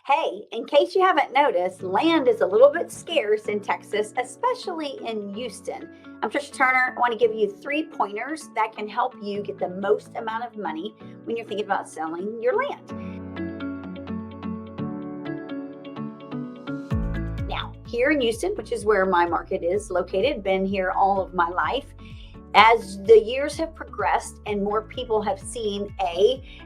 Hey, in case you haven't noticed, land is a little bit scarce in Texas, especially in Houston. I'm Tricia Turner. I want to give you 3 pointers that can help you get the most amount of money when you're thinking about selling your land. Now, here in Houston, which is where my market is located, been here all of my life. As the years have progressed and more people have seen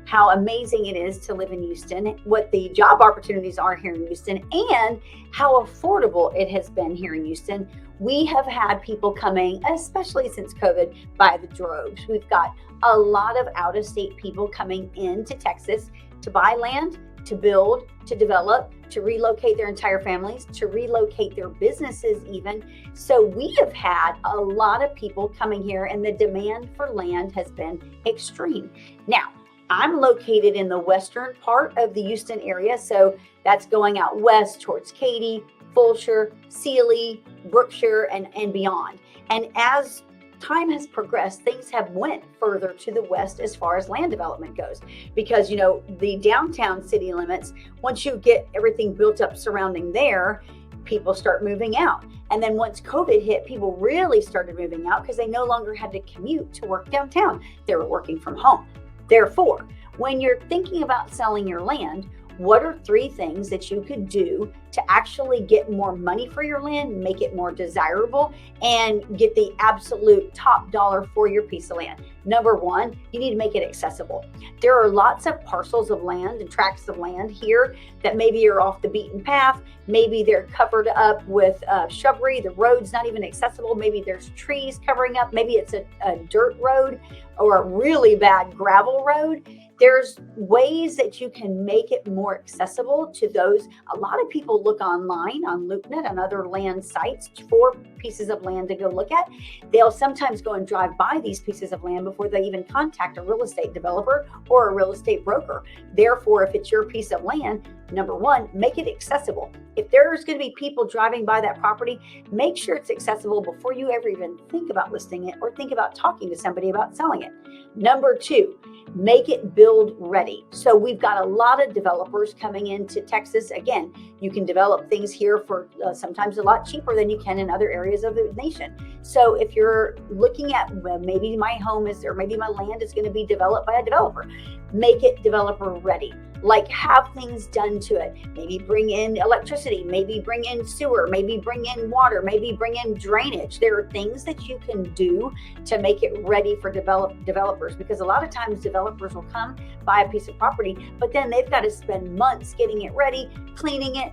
how amazing it is to live in Houston, what the job opportunities are here in Houston, and how affordable it has been here in Houston, we have had people coming, especially since COVID, by the droves. We've got a lot of out-of-state people coming into Texas to buy land, to build, to develop, to relocate their entire families, to relocate their businesses even. So we have had a lot of people coming here and the demand for land has been extreme. Now, I'm located in the western part of the Houston area. So that's going out west towards Katy, Fulshire, Sealy, Brookshire, and beyond. And as time has progressed, things have went further to the west as far as land development goes, because the downtown city limits, once you get everything built up surrounding there, people start moving out. And then once COVID hit, people really started moving out because they no longer had to commute to work downtown. They were working from home. Therefore, when you're thinking about selling your land, what are 3 things that you could do to actually get more money for your land, make it more desirable, and get the absolute top dollar for your piece of land? Number 1, you need to make it accessible. There are lots of parcels of land and tracts of land here that maybe are off the beaten path. Maybe they're covered up with shrubbery. The road's not even accessible. Maybe there's trees covering up. Maybe it's a dirt road or a really bad gravel road. There's ways that you can make it more accessible to those. A lot of people look online on LoopNet and other land sites for pieces of land to go look at. They'll sometimes go and drive by these pieces of land before they even contact a real estate developer or a real estate broker. Therefore, if it's your piece of land, number 1, make it accessible. If there's going to be people driving by that property, make sure it's accessible before you ever even think about listing it or think about talking to somebody about selling it. Number 2, make it build ready. So we've got a lot of developers coming into Texas. Again, you can develop things here for sometimes a lot cheaper than you can in other areas of the nation. So if you're looking at, well, maybe my home is, or maybe my land is going to be developed by a developer, make it developer ready. Like, have things done to it. Maybe bring in electricity, maybe bring in sewer, maybe bring in water, maybe bring in drainage. There are things that you can do to make it ready for developers, because a lot of times developers will come buy a piece of property, but then they've got to spend months getting it ready, cleaning it,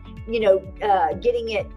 getting it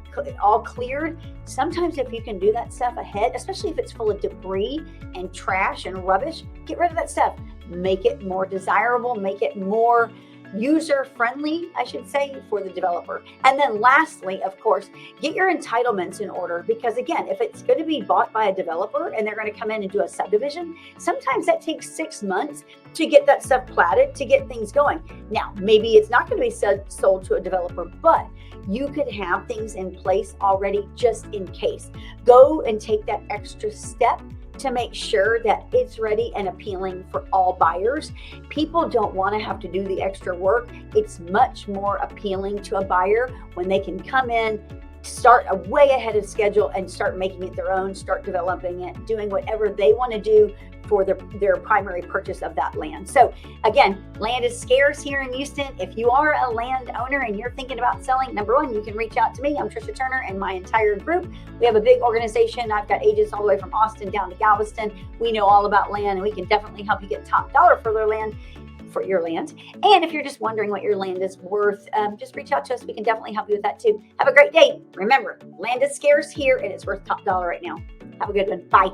all cleared. Sometimes if you can do that stuff ahead, especially if it's full of debris and trash and rubbish, get rid of that stuff. Make it more desirable, make it more user-friendly, I should say, for the developer. And then lastly, of course, get your entitlements in order, because again, if it's going to be bought by a developer and they're going to come in and do a subdivision, sometimes that takes 6 months to get that stuff platted, to get things going. Now, maybe it's not going to be sold to a developer, but you could have things in place already just in case. Go and take that extra step to make sure that it's ready and appealing for all buyers. People don't want to have to do the extra work. It's much more appealing to a buyer when they can come in, start way ahead of schedule and start making it their own, start developing it, doing whatever they want to do for their primary purchase of that land. So again, land is scarce here in Houston. If you are a landowner and you're thinking about selling, number 1, you can reach out to me. I'm Tricia Turner and my entire group. We have a big organization. I've got agents all the way from Austin down to Galveston. We know all about land, and we can definitely help you get top dollar for your land. And if you're just wondering what your land is worth, just reach out to us. We can definitely help you with that too. Have a great day. Remember, land is scarce here and it's worth top dollar right now. Have a good one. Bye.